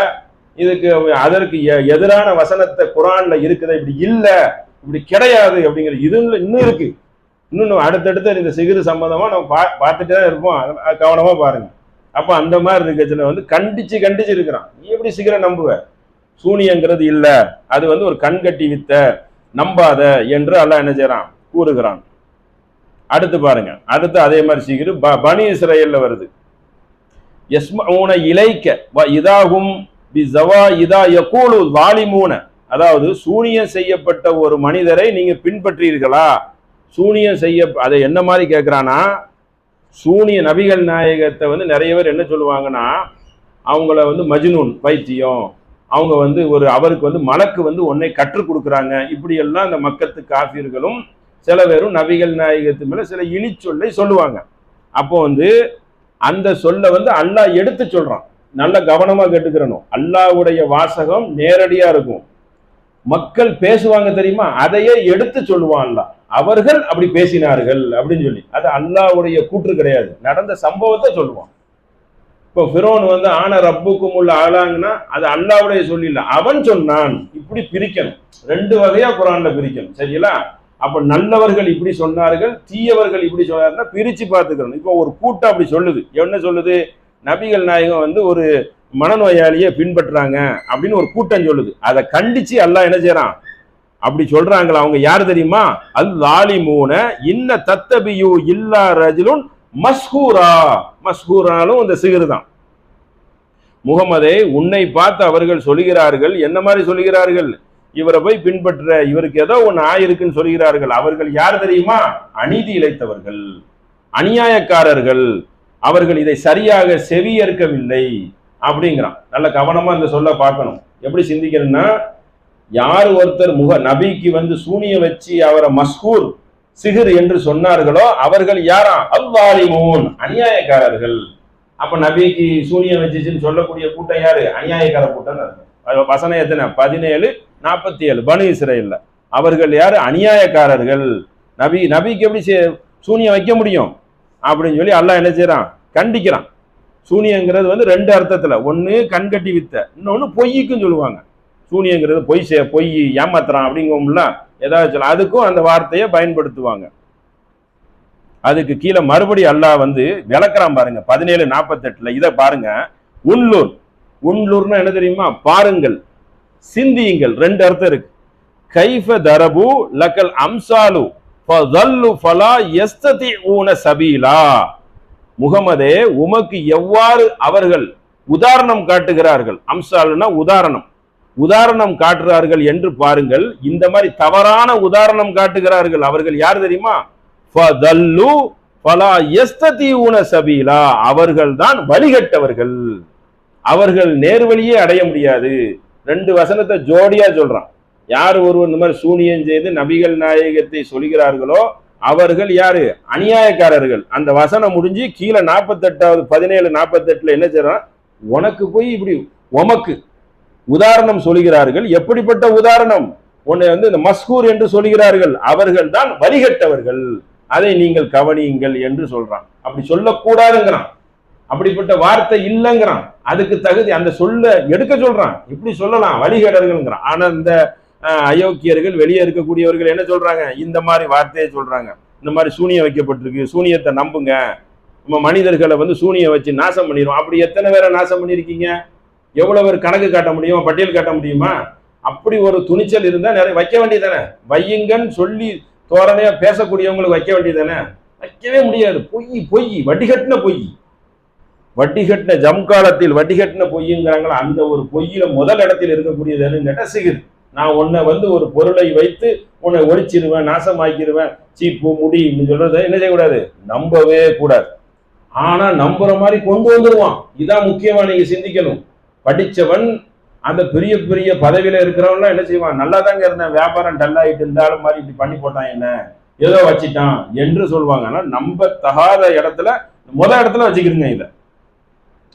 இதுக்கு அதற்கு எதிரான வசனத்தை குரான்ல இருக்குது. இப்படி இல்ல, இப்படி கிடையாது அப்படிங்கிறது இது இன்னும் இருக்கு. இன்னும் அடுத்தடுத்து இந்த சிகிரு சம்பந்தமா நம்ம பார்த்துட்டு தான் இருப்போம். கவனமா பாருங்க. அப்ப அந்த மாதிரி இருக்கச்சுல வந்து கண்டிச்சு இருக்கிறான். நீ எப்படி சிகிரை நம்புவ? சூனியங்கிறது இல்ல, அது வந்து ஒரு கண்கட்டி வித்த, நம்பாத என்று அல்லாஹ் என்ன செய்யறான்? கூறுகிறான். அடுத்து பாருங்க. அடுத்து அதே மாதிரி சிகிரு பனி இஸ்ரேல்ல வருது. யஸ்மஊன இலைக்க வ இதாகும் பிஸவா இதா யகூலு வாலிமூன, அதாவது சூனியம் செய்யப்பட்ட ஒரு மனிதரை நீங்க பின்பற்றீர்களா? சூனியம் செய்ய அதை என்ன மாதிரி கேட்கிறானா? சூனிய நபிகள் நாயகத்தை வந்து நிறைய பேர் என்ன சொல்லுவாங்கன்னா, அவங்கள வந்து மஜ்னூன், பைத்தியம், அவங்க வந்து ஒரு அவருக்கு வந்து மலக்கு வந்து ஒன்னை கற்றுக் கொடுக்குறாங்க, இப்படி எல்லாம் அந்த மக்கத்து காஃபிர்களும் சில பேரும் நபிகள் நாயகத்து மேல சில இழிச்சொல்லை சொல்லுவாங்க. அப்போ வந்து அந்த சொல்ல வந்து அல்லாஹ் எடுத்து சொல்றான். நல்ல கவனமா கேட்டுக்கிறணும். அல்லாஹ்வுடைய வாசகம் நேரடியா இருக்கும். மக்கள் பேசுவாங்க தெரியுமா, அதையே எடுத்து சொல்லுவான்ல, அவர்கள் அப்படி பேசினார்கள் அப்படின்னு சொல்லி. அது அல்லாஹ்வுடைய கூற்று கிடையாது, நடந்த சம்பவத்தை சொல்லுவான். இப்போ ஃபிரௌன் வந்து ஆன ரப்புக்கும் உள்ள ஆளாங்கன்னா அது அல்லாஹ்வுடைய சொல்லில்ல, அவன் சொன்னான். இப்படி பிரிக்கணும், ரெண்டு வகையா குர்ஆன்ல பிரிக்கணும், சரிங்களா? அப்ப நல்லவர்கள் இப்படி சொன்னார்கள், தீயவர்கள் இப்படி சொன்னார்னா பிரிச்சு பார்த்துக்கணும். இப்போ ஒரு கூட்டம் அப்படி சொல்லுது, என்ன சொல்லுது, நபிகள் நாயகம் வந்து ஒரு மனநோயாளியை பின்பற்றுறாங்க அப்படின்னு ஒரு கூட்டம் சொல்லுது. அதை கண்டிச்சு அல்லாஹ் என்ன செய்யறான், அப்படி சொல்றாங்களா, அவங்க யார் தெரியுமா, அல் லாலிமூன இன்ன தத்தபியு இல்லா ரஜுலுன் மஸ்ஹூரா. மஸ்ஹூராலும் இந்த சிகர் தான். முகமதே, உன்னை பார்த்து அவர்கள் சொல்கிறார்கள், என்ன மாதிரி சொல்கிறார்கள், இவரை போய் பின்பற்ற, இவருக்கு ஏதோ ஒன்று ஆயிருக்குன்னு சொல்கிறார்கள். அவர்கள் யார் தெரியுமா, அநீதி இழைத்தவர்கள், அநியாயக்காரர்கள், அவர்கள் இதை சரியாக செவியேற்கவில்லை அப்படிங்கிறான். நல்ல கவனமா இந்த சொல்ல பார்க்கணும். எப்படி சிந்திக்கணும்னா, யார் ஒருத்தர் நபிக்கு வந்து சூனிய வச்சு அவரை மஸ்ஹூர் சிஹர் என்று சொன்னார்களோ அவர்கள் யாரா, அல்வாலிமூன், அநியாயக்காரர்கள். அப்ப நபிக்கு சூனியம் வச்சுன்னு சொல்லக்கூடிய கூட்டம் யாரு, அநியாயக்கார கூட்டம். வசனம் எத்தனை, 17:47 பனு இஸ்ரேல்ல. அவர்கள் யாரு, அநியாயக்காரர்கள். நபிக்கு எப்படி சூனியம் வைக்க முடியும் அப்படின்னு சொல்லி அல்லாஹ் என்ன செய்யறான், கண்டிக்கிறான். சூனியங்கிறது வந்து ரெண்டு அர்த்தத்துல, ஒன்னு கண்கட்டி வித்த, இன்னொன்னு பொய்க்கும் சொல்லுவாங்க. சூனியங்கிறது பொய் ஏமாத்துறான் அப்படிங்கல ஏதாவது சொல்ல, அதுக்கும் அந்த வார்த்தையை பயன்படுத்துவாங்க. அதுக்கு கீழே மறுபடி அல்லாஹ் வந்து விளக்குறான் பாருங்க 17:48. இதை பாருங்க, உன்லூர்னா என்ன தெரியுமா, பாருங்கள், சிந்தியுங்கள். ரெண்டு அர்த்தம் இருக்கு. கைஃப தரபு லக்கல் அம்சாலு ஃபதல்லு ஃபலா யஸ்ததிஊன சபீலா. முகமதே, உமக்கு எவ்வாறு அவர்கள் உதாரணம் காட்டுகிறார்கள், அம்சாலுனா உதாரணம் காட்டுகிறார்கள் என்று பாருங்கள். இந்த மாதிரி தவறான உதாரணம் காட்டுகிறார்கள். அவர்கள் யார் தெரியுமா, ஃபதல்லு ஃபலா யஸ்ததிஊன சபீலா. அவர்கள் தான் வழிகட்டவர்கள், அவர்கள் நேர்வழியே அடைய முடியாது. ரெண்டு வசனத்தை ஜோடியா சொல்றான். யார் ஒருவர் இந்த மாதிரி சூனியம் செய்து நபிகள் நாயகத்தை சொல்கிறார்களோ அவர்கள் யாரு, அநியாயக்காரர்கள். அந்த வசனம் முடிஞ்சு கீழே 48வது 17:48 என்ன செய்யறான், உனக்கு போய் இப்படி உமக்கு உதாரணம் சொல்கிறார்கள். எப்படிப்பட்ட உதாரணம், உன்னை வந்து இந்த மஸ்கூர் என்று சொல்கிறார்கள், அவர்கள் தான் வழிகட்டவர்கள், அதை நீங்கள் கவனியுங்கள் என்று சொல்றான். அப்படி சொல்லக்கூடாதுங்கிறான், அப்படிப்பட்ட வார்த்தை இல்லைங்கிறான். அதுக்கு தகுதி அந்த சொல்ல எடுக்க சொல்றான். இப்படி சொல்லலாம் வழிகேடர்கள்ங்கிறான். ஆனா இந்த அயோக்கியர்கள், வெளியே இருக்கக்கூடியவர்கள் என்ன சொல்றாங்க, இந்த மாதிரி வார்த்தையை சொல்றாங்க. இந்த மாதிரி சூனியம் வைக்கப்பட்டிருக்கு, சூனியத்தை நம்புங்க, நம்ம மனிதர்களை வந்து சூனியம் வச்சு நாசம் பண்ணிடுவோம். அப்படி எத்தனை பேரை நாசம் பண்ணியிருக்கீங்க, எவ்வளவு பேர் கணக்கு காட்ட முடியுமா, பட்டியல் காட்ட முடியுமா? அப்படி ஒரு துணிச்சல் இருந்தா நிறைய வைக்க வேண்டியதானே, வையுங்கன்னு சொல்லி தோரணையா பேசக்கூடியவங்களுக்கு வைக்க வேண்டியதானே. வைக்கவே முடியாது. பொய் வட்டிகட்டின ஜம்காலத்தில் வட்டிகட்டின பொய்யுங்கிறாங்களா, அந்த ஒரு பொய்யில முதல் இடத்தில் இருக்கக்கூடியதுன்னு கேட்டா சிகிர். நான் உன்னை வந்து ஒரு பொருளை வைத்து உன்னை ஒழிச்சிருவேன், நாசமாக்கிடுவேன், சீப்பு முடி சொல்றத என்ன செய்யக்கூடாது, நம்பவே கூடாது. ஆனா நம்புற மாதிரி கொண்டு வந்துருவான். இதான் முக்கியமா நீங்க சிந்திக்கணும். படிச்சவன், அந்த பெரிய பெரிய பதவியில இருக்கிறவன்லாம் என்ன செய்வான், நல்லா தாங்க இருந்தேன், வியாபாரம் டல்லாயிட்டு இருந்தாலும் மாதிரி இப்படி பண்ணி போட்டான், என்ன ஏதோ வச்சிட்டான் என்று சொல்லுவாங்க. ஆனா நம்ப தகாத இடத்துல இடத்துல வச்சுக்கிறீங்க.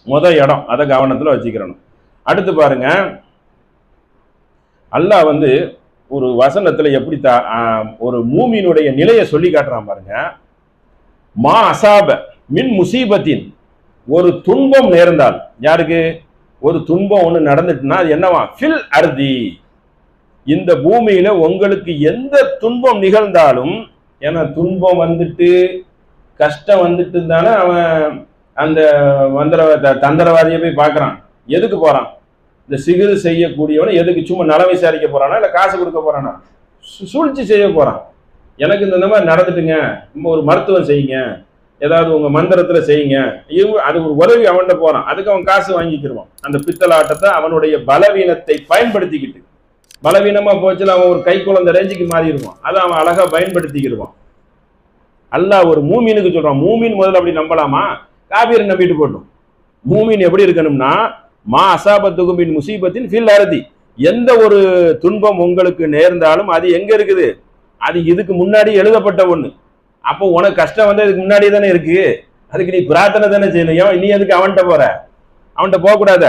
இதை இடம், அதை கவனத்துல வச்சுக்கிறணும். அடுத்து பாருங்க, அல்லாஹ் வந்து ஒரு வசனத்துல எப்படி ஒரு மூமினுடைய நிலையை சொல்லி காட்டுறான் பாருங்க. மா அசாப மின் முசீபத்தின், ஒரு துன்பம் நேர்ந்தால், யாருக்கு ஒரு துன்பம் ஒண்ணு நடந்துட்டுனா அது என்னவா, ஃபில் அர்தி, இந்த பூமியில உங்களுக்கு எந்த துன்பம் நிகழ்ந்தாலும், ஏன்னா துன்பம் வந்துட்டு கஷ்டம் வந்துட்டு தானே அவன் அந்த தந்திரவாதியை போய் பார்க்கறான். எதுக்கு போறான், இந்த சிகிரு செய்யக்கூடியவனை எதுக்கு, சும்மா நலம் விசாரிக்க போறானா, இல்ல காசு கொடுக்க போறானா, சூழ்ச்சி செய்ய போறான். எனக்கு இந்த மாதிரி நடந்துட்டுங்க, ஒரு மருத்துவம் செய்யுங்க, ஏதாவது உங்க மந்திரத்துல செய்யுங்க, அது ஒரு உதவி அவன்கிட்ட போறான். அதுக்கு அவன் காசு வாங்கிக்கிடுவான். அந்த பித்தலாட்டத்தை அவனுடைய பலவீனத்தை பயன்படுத்திக்கிட்டு, பலவீனமா போச்சுல அவன் ஒரு கை குழந்தை ரேஞ்சுக்கு மாறிடுவான். அதை அவன் அழகா பயன்படுத்திக்கிடுவான். அல்லாஹ் ஒரு மூமீனுக்கு சொல்றான், மூமீன் முதல்ல அப்படி நம்பலாமா, காபீரை நம்பிட்டு போட்டும். மூமீன் எப்படி இருக்கணும்னா, மா அசாபத்துக்கும் பின் முசீபத்தின் ஃபில் அர்தி, எந்த ஒரு துன்பம் உங்களுக்கு நேர்ந்தாலும் அது எங்க இருக்குது, அது இதுக்கு முன்னாடி எழுதப்பட்ட ஒண்ணு. அப்போ உனக்கு கஷ்டம் வந்து அதுக்கு முன்னாடி தானே இருக்கு, அதுக்கு நீ பிரார்த்தனை தானே செய்யணும். நீ எதுக்கு அவன்கிட்ட போற, அவன்கிட்ட போக கூடாத.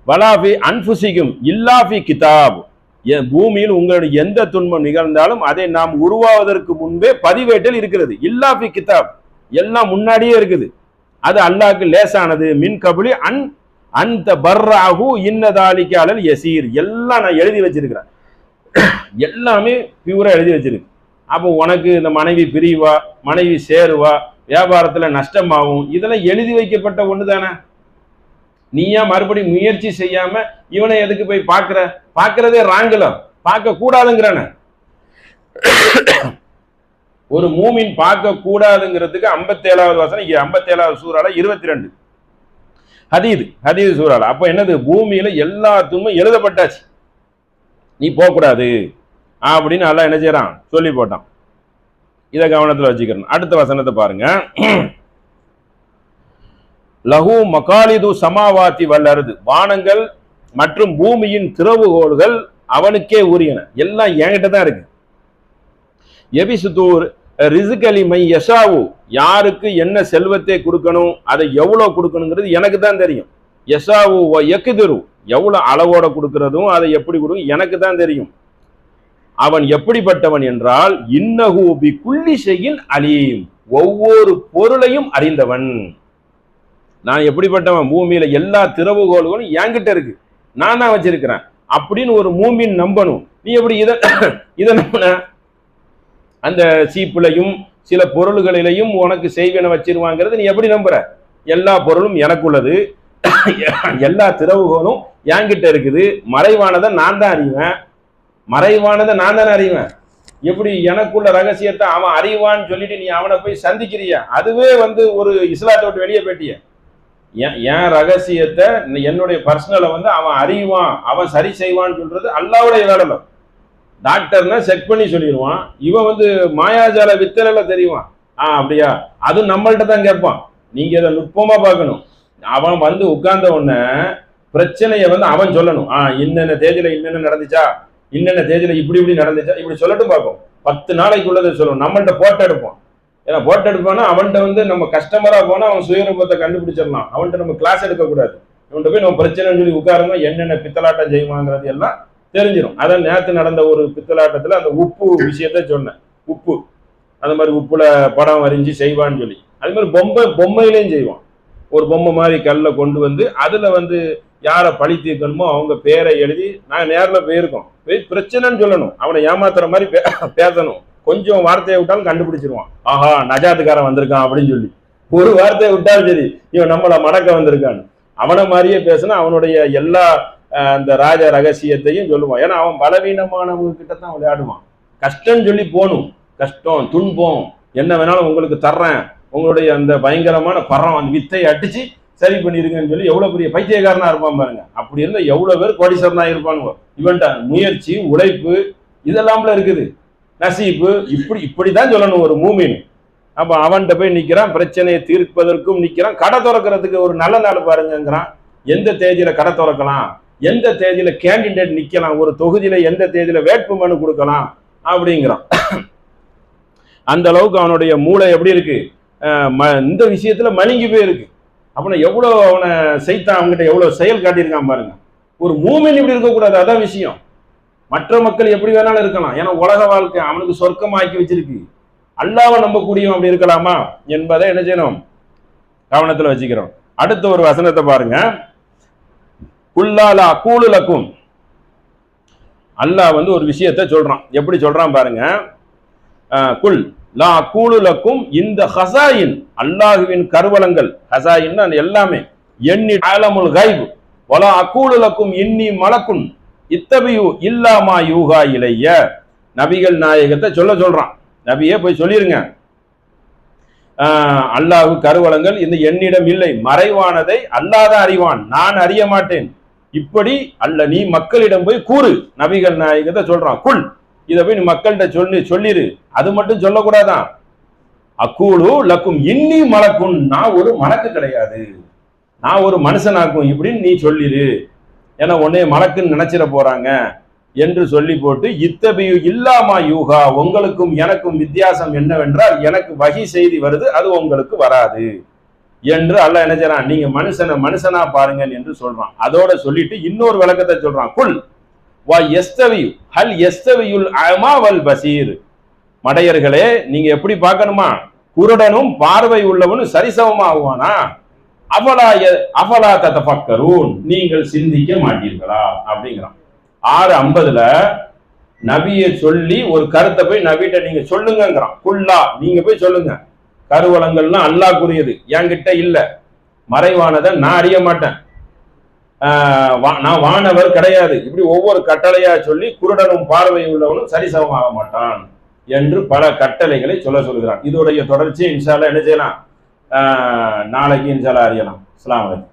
வலாஃபி அன்புசிக்கும் இல்லாஃபி கிதாப், பூமியில் உங்களுடைய எந்த துன்பம் நிகழ்ந்தாலும் அதை நாம் உருவாவதற்கு முன்பே பதிவேட்டில் இருக்கிறது. இல்லாஃபி கிதாப், எல்லாம் முன்னாடியே இருக்குது. அது அல்லாஹ்க்கு லேசானது. மின் கபுலி அந்த பர்ராஹு இன்னதாலிக்கு அலல் யசீர், எல்லாம் நான் எழுதி வச்சிருக்கிறேன், எல்லாமே பியூரா எழுதி வச்சிருக்கு. அப்போ உனக்கு இந்த மனைவி பிரிவா, மனைவி சேருவா, வியாபாரத்துல நஷ்டமாகும், இதெல்லாம் எழுதி வைக்கப்பட்ட ஒண்ணு தானே. நீயா மறுபடியும் முயற்சி செய்யாம இவனை எதுக்கு போய் பார்க்கறதே ராங்கலம், பார்க்க கூடாதுங்கிறான. ஒரு மூமின் பார்க்க கூடாதுங்கிறதுக்கு 57வது வசனம் 57வது சூறால 22 ஹதீது சூறால. அப்ப என்னது, பூமியில எல்லாத்துமே எழுதப்பட்டாச்சு, நீ போகக்கூடாது அப்படின்னு அல்லாஹ் என்ன செய்யறான், சொல்லி போட்டான். இதை கவனத்தில் வச்சுக்கிறேன். அடுத்த வசனத்தை பாருங்க. லஹு மகாலிது சமாவாத்தி வல்லருது, வானங்கள் மற்றும் பூமியின் திறவுகோள்கள் அவனுக்கே உரியன, எல்லாம் என்கிட்ட தான் இருக்கு. எபிசுதூர் ரிசுகலி மை யஷாவு, யாருக்கு என்ன செல்வத்தை கொடுக்கணும், அதை எவ்வளவு கொடுக்கணுங்கிறது எனக்கு தான் தெரியும். யஷாவு யக்திரு, எவ்வளவு அளவோட கொடுக்கிறதும் அதை எப்படி கொடுக்கும் எனக்கு தான் தெரியும். அவன் எப்படிப்பட்டவன் என்றால் இன்னஹு பி குல்லி ஷைஇன் அலீம், ஒவ்வொரு பொருளையும் அறிந்தவன். நான் எப்படிப்பட்டவன், பூமியில எல்லா திறவுகோள்களும் என்கிட்ட இருக்கு, நான் தான் வச்சிருக்கிறேன் அப்படின்னு ஒரு மூமின் நம்பணும். நீ எப்படி இதை நம்பின, அந்த சீப்புலையும் சில பொருள்களிலையும் உனக்கு செய்வன வச்சிருவாங்கிறது நீ எப்படி நம்புற? எல்லா பொருளும் எனக்குள்ளது, எல்லா திறவுகோளும் என்கிட்ட இருக்குது, மறைவானதை நான் தான் அறிவேன், மறைவானதை நான் தானே அறிவேன். எப்படி எனக்குள்ள ரகசியத்தை அவன் அறிவான்னு சொல்லிட்டு நீ அவனை போய் சந்திக்கிறியா? அதுவே ஒரு இஸ்லாத்தை விட்டு வெளியே போயிட்டிய. என் ரகசியத்தை, என்னுடைய பர்சனலை அவன் அறிவான், அவன் சரி செய்வான்னு சொல்றது அல்லாஹ்வுடைய வேலை. டாக்டர்னா செக் பண்ணி சொல்லிடுவான், இவன் மாயாஜால வித்தல தெரியுவான். அப்படியா, அது நம்மள்ட்ட தான் கேட்பான். நீங்க இதை நுட்பமா பார்க்கணும். அவன் உட்கார்ந்த உடனே பிரச்சனையை அவன் சொல்லணும். இன்னென்ன தேதியில இன்னென்ன நடந்துச்சா, இன்னென்ன தேதியில இப்படி நடந்துச்சா, இப்படி சொல்லட்டும் பார்ப்போம். 10 நாளைக்குள்ளதை சொல்லணும். நம்மள்ட்ட போட்டோ எடுப்போம். ஏன்னா போட்டோ எடுப்பானா அவன்கிட்ட நம்ம கஸ்டமரா போனா அவன் சுயரூபத்தை கண்டுபிடிச்சிடலாம். அவன்கிட்ட நம்ம கிளாஸ் எடுக்கக்கூடாது. இவன்கிட்ட போய் நம்ம பிரச்சனைன்னு சொல்லி உட்காருங்க, என்னென்ன பித்தலாட்டம் செய்வாங்கிறது எல்லாம் தெரிஞ்சிடும். அதான் நேற்று நடந்த ஒரு பித்தலாட்டத்துல அந்த உப்பு விஷயத்த சொன்னேன். உப்பு, அந்த மாதிரி உப்புல படம் வரைஞ்சி செய்வான்னு சொல்லி, அது மாதிரி பொம்மையிலையும் செய்வான். ஒரு பொம்மை மாதிரி கல்லை கொண்டு அதுல யாரை பழி தீர்க்கணுமோ அவங்க பேரை எழுதி, நாங்கள் நேரில் போயிருக்கோம், போய் பிரச்சனைன்னு சொல்லணும், அவனை ஏமாத்துற மாதிரி பேசணும். கொஞ்சம் வார்த்தையை விட்டாலும் கண்டுபிடிச்சிருவான். ஆஹா நஜாத்துக்காரன் வந்திருக்கான் அப்படின்னு சொல்லி ஒரு வார்த்தையை விட்டாலும் சரி, இவன் நம்மளை மடக்க வந்திருக்கான்னு அவனை மாதிரியே பேசினா அவனுடைய எல்லா அந்த ராஜ ரகசியத்தையும் சொல்லுவான். ஏன்னா அவன் பலவீனமானவங்க கிட்ட தான் விளையாடுவான். கஷ்டம்னு சொல்லி போகணும், கஷ்டம் துன்பம் என்ன வேணாலும் உங்களுக்கு தர்றேன், உங்களுடைய அந்த பயங்கரமான பரம் அந்த வித்தையை அடிச்சு சரி பண்ணிருங்கன்னு சொல்லி எவ்வளவு பெரிய பைத்தியக்காரனா இருப்பான் பாருங்க. அப்படி இருந்தா எவ்வளவு பேர் கோடீஸ்வரனா இருப்பானுங்க. இவன்ட்ட முயற்சி, உழைப்பு இதெல்லாம்ல இருக்குது, நசீப்பு, இப்படிதான் சொல்லணும் ஒரு மூமின். அப்ப அவன்கிட்ட போய் நிக்கிறான், பிரச்சனையை தீர்ப்பதற்கும் நிக்கிறான், கடை திறக்கிறதுக்கு ஒரு நல்ல நாள் பாருங்கிறான். எந்த தேதியில கடை திறக்கலாம், எந்த தேதியில கேண்டிடேட் நிக்கலாம், ஒரு தொகுதியில எந்த தேதியில வேட்பு மனு கொடுக்கலாம் அப்படிங்கிறான். அந்த அளவுக்கு அவனுடைய மூளை எப்படி இருக்கு, இந்த விஷயத்துல மழுங்கி போய் இருக்கு. அப்படின்னா எவ்வளவு அவனை செய்தான், அவங்ககிட்ட எவ்வளவு செயல் காட்டியிருக்கான் பாருங்க. ஒரு மூமின் இப்படி இருக்கக்கூடாது, அதான் விஷயம். மற்ற மக்கள் எப்படி வேணாலும் இருக்கலாம், ஏன்னா உலக வாழ்க்கை அவனுக்கு சொர்க்கமாக்கி வச்சிருக்கு. அல்லாஹ்வை நம்பக்கூடியவன் அப்படி இருக்கலாமா என்பதை என்ன செய்யணும், கவனத்துல வச்சுக்கிறோம். அடுத்த ஒரு வசனத்தை பாருங்க. குல்லாலா கூலுலக்கும், அல்லாஹ் ஒரு விஷயத்தை சொல்றான். எப்படி சொல்றான் பாருங்க. குல் லா கூலுலக்கும், இந்த ஹசாயின் அல்லாஹுவின் கருவலங்கள், ஹசாயின் எல்லாமே, எண்ணி ஆலமுல் கைப் வலா அகூலுலக்கும் இன்னி மலக்குன் இத்தபியு இல்லாமா யூகா இலைய, நபிகள் நாயகத்தை சொல்றான். நபியே போய் சொல்லிருங்க, அல்லாஹு கருவலங்கள் இந்த என்னிடம் இல்லை, மறைவானதை அல்லாஹ்தான் அறிவான், நான் அறிய மாட்டேன். இப்படி அல்ல, நீ மக்களிடம் போய் கூறு, நபிகள் நாயகத்தை சொல்றான். குல், இதை போய் நீ மக்கள்கிட்ட சொல்லிரு. அது மட்டும் சொல்லக்கூடாதான். அக்கூலு லக்கும் இன்னி மலக்குன், நான் ஒரு மலக்கு கிடையாது, நான் ஒரு மனுஷனாக்கும் இப்படின்னு நீ சொல்லிரு. ஏன்னா உன்னைய மலக்குன்னு நினைச்சிட போறாங்க என்று சொல்லி போட்டு, இத்தபியு இல்லாமா யூகா, உங்களுக்கும் எனக்கும் வித்தியாசம் என்னவென்றால் எனக்கு வகி செய்தி வருது, அது உங்களுக்கு வராது என்று அல்லாஹ் என்ன செய்றான், நீங்க மனுஷனா பாருங்க என்று சொல்றான். அதோட சொல்லிட்டு இன்னொரு விளக்கத்தை சொல்றான். குல் வ யஸ்தவி ஹல் யஸ்தவியுல் அமா வல் பசீர். மடையர்களே, நீங்க எப்படி பார்க்கணுமா, குருடனும் பார்வை உள்ளவனும் சரிசமமா ஆகுவானா? அஃபலா ததஃபக்கரூன், நீங்கள் சிந்திக்க மாட்டீர்களா அப்படிங்கிறான். 6:50 நபியை சொல்லி ஒரு கருத்தை போய் நபிட்ட நீங்க சொல்லுங்கிறான். குல்லா, நீங்க போய் சொல்லுங்க. கருவளங்கள்லாம் அல்லாஹ்க்குரியது, என்கிட்ட இல்ல. மறைவானதை நான் அறிய மாட்டேன், நான் வானவர் கிடையாது. இப்படி ஒவ்வொரு கட்டளையா சொல்லி குருடனும் பார்வை உள்ளவனும் சரிசமமாக மாட்டான் என்று பல கட்டளைகளை சொல்கிறான். இதோடைய தொடர்ச்சி இன்ஷா அல்லாஹ் என்ன செய்யலாம், நாளைக்கு இன்ஷா அல்லாஹ் அறியலாம். அஸ்ஸலாமு அலைக்கும்.